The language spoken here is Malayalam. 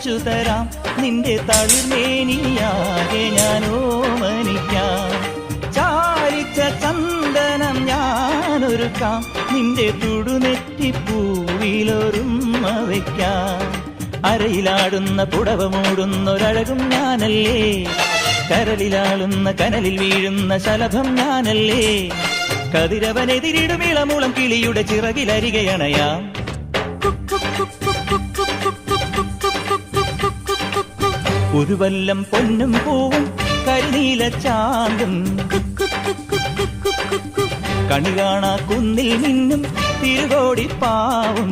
വച്ചു തരാം, നിന്റെ തളിർമേനിയാകെ ഞാൻ ഓമനിക്കാം. ചാലിച്ച ചന്ദനം ഞാനൊരുക്കാം, നിന്റെ തുടുനെറ്റിപ്പൂവിലൊരുമ്മ വയ്ക്കാം. അരയിലാടുന്ന പുടവ മൂടുന്നൊരഴകും ഞാനല്ലേ, കരളിലാളുന്ന കനലിൽ വീഴുന്ന ശലഭം ഞാനല്ലേ. കതിരവനെതിരിടും ഇളമുളം കിളിയുടെ ചിറകിലരികയണയാം. ഒരു വല്ലം പൊന്നും പൂവും കരിനീല ചാന്തും, കണി കാണാ കുന്നിൽ നിന്നും തിരുകോടിപ്പാവും.